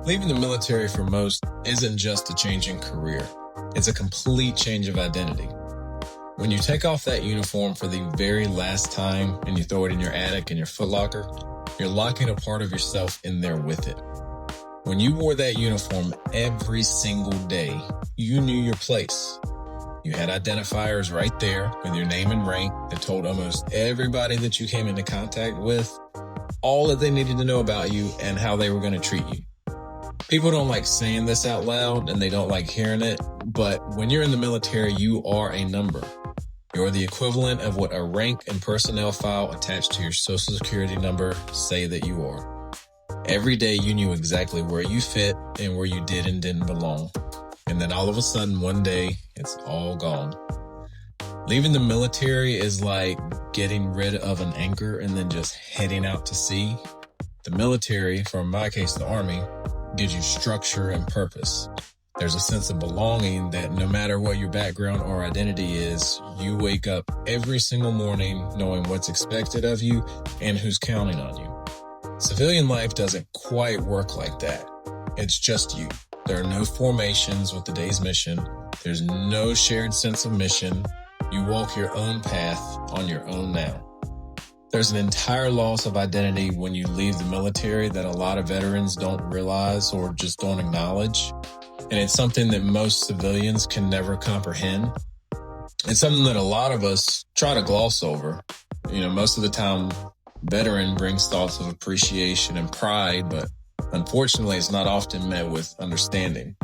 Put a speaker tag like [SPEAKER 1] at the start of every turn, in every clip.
[SPEAKER 1] Leaving the military for most isn't just a change in career. It's a complete change of identity. When you take off that uniform for the very last time and you throw it in your attic in your footlocker, you're locking a part of yourself in there with it. When you wore that uniform every single day, you knew your place. You had identifiers right there with your name and rank that told almost everybody that you came into contact with all that they needed to know about you and how they were going to treat you. People don't like saying this out loud and they don't like hearing it, but when you're in the military, you are a number. You're the equivalent of what a rank and personnel file attached to your social security number say that you are. Every day you knew exactly where you fit and where you did and didn't belong. And then all of a sudden, one day, it's all gone. Leaving the military is like getting rid of an anchor and then just heading out to sea. The military, for in my case, the Army, gives you structure and purpose. There's a sense of belonging that no matter what your background or identity is, you wake up every single morning knowing what's expected of you and who's counting on you. Civilian life doesn't quite work like that. It's just you. There are no formations with the day's mission. There's no shared sense of mission. You walk your own path on your own now. There's an entire loss of identity when you leave the military that a lot of veterans don't realize or just don't acknowledge. And it's something that most civilians can never comprehend. It's something that a lot of us try to gloss over. Most of the time, veteran brings thoughts of appreciation and pride, but unfortunately, it's not often met with understanding.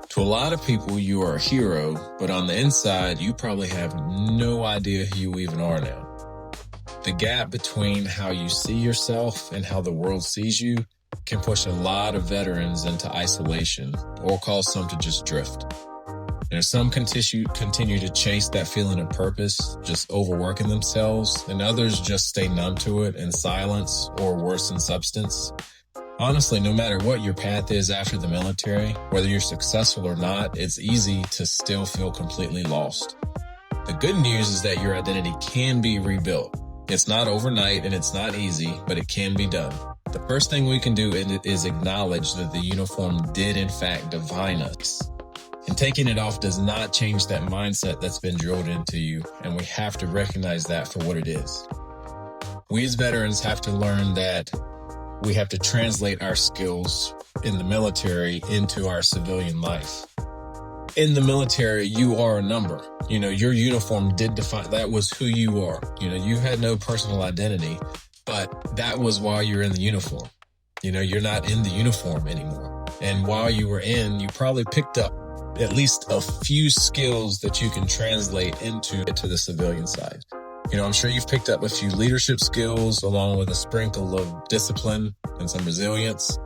[SPEAKER 1] To a lot of people, you are a hero, but on the inside, you probably have no idea who you even are now. The gap between how you see yourself and how the world sees you can push a lot of veterans into isolation or cause some to just drift. Some continue to chase that feeling of purpose, just overworking themselves, and others just stay numb to it in silence or worse in substance. Honestly, no matter what your path is after the military, whether you're successful or not, it's easy to still feel completely lost. The good news is that your identity can be rebuilt. It's not overnight and it's not easy, but it can be done. The first thing we can do is acknowledge that the uniform did in fact define us. And taking it off does not change that mindset that's been drilled into you, and we have to recognize that for what it is. We as veterans have to learn that we have to translate our skills in the military into our civilian life. In the military, you are a number. Your uniform did define, that was who you are. You had no personal identity, but that was why you're in the uniform. You're not in the uniform anymore. And while you were in, you probably picked up at least a few skills that you can translate into the civilian side. I'm sure you've picked up a few leadership skills along with a sprinkle of discipline and some resilience.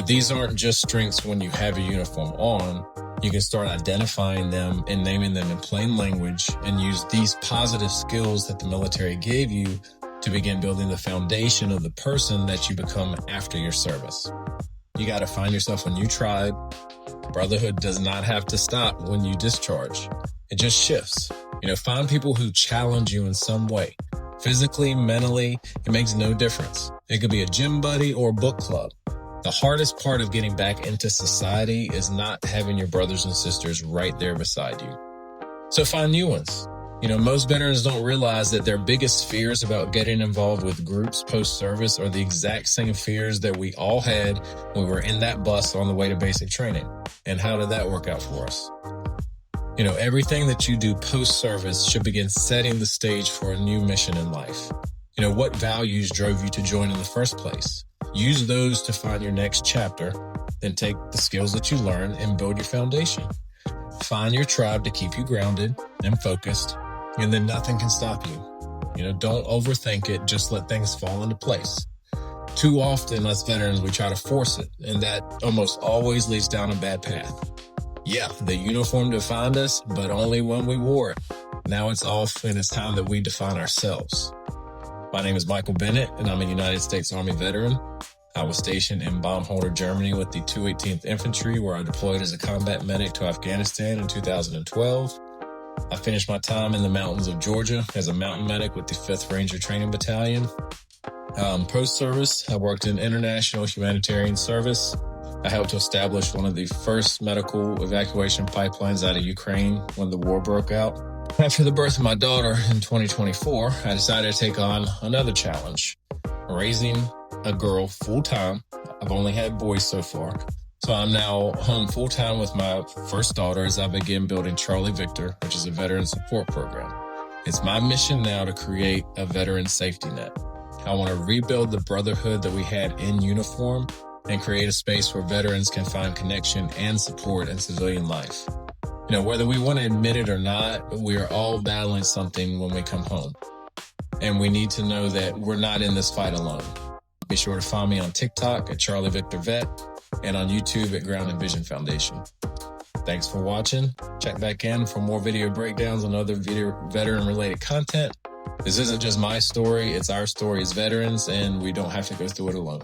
[SPEAKER 1] These aren't just strengths when you have a uniform on. You can start identifying them and naming them in plain language and use these positive skills that the military gave you to begin building the foundation of the person that you become after your service. You got to find yourself a new tribe. Brotherhood does not have to stop when you discharge. It just shifts. Find people who challenge you in some way. Physically, mentally, it makes no difference. It could be a gym buddy or a book club. The hardest part of getting back into society is not having your brothers and sisters right there beside you. So find new ones. Most veterans don't realize that their biggest fears about getting involved with groups post-service are the exact same fears that we all had when we were in that bus on the way to basic training. And how did that work out for us? Everything that you do post-service should begin setting the stage for a new mission in life. What values drove you to join in the first place? Use those to find your next chapter, then take the skills that you learn and build your foundation. Find your tribe to keep you grounded and focused, and then nothing can stop you. Don't overthink it, just let things fall into place. Too often, us veterans, we try to force it, and that almost always leads down a bad path. Yeah, the uniform defined us, but only when we wore it. Now it's off, and it's time that we define ourselves. My name is Michael Bennett, and I'm a United States Army veteran. I was stationed in Baumholder, Germany with the 218th Infantry, where I deployed as a combat medic to Afghanistan in 2012. I finished my time in the mountains of Georgia as a mountain medic with the 5th Ranger Training Battalion. Post-service, I worked in international humanitarian service. I helped to establish one of the first medical evacuation pipelines out of Ukraine when the war broke out. After the birth of my daughter in 2024, I decided to take on another challenge, raising a girl full-time. I've only had boys so far. So I'm now home full-time with my first daughter as I begin building Charlie Victor, which is a veteran support program. It's my mission now to create a veteran safety net. I want to rebuild the brotherhood that we had in uniform and create a space where veterans can find connection and support in civilian life. Whether we want to admit it or not, we are all battling something when we come home. And we need to know that we're not in this fight alone. Be sure to find me on TikTok at Charlie Victor Vet and on YouTube at Ground and Vision Foundation. Thanks for watching. Check back in for more video breakdowns and other veteran-related content. This isn't just my story, it's our story as veterans, and we don't have to go through it alone.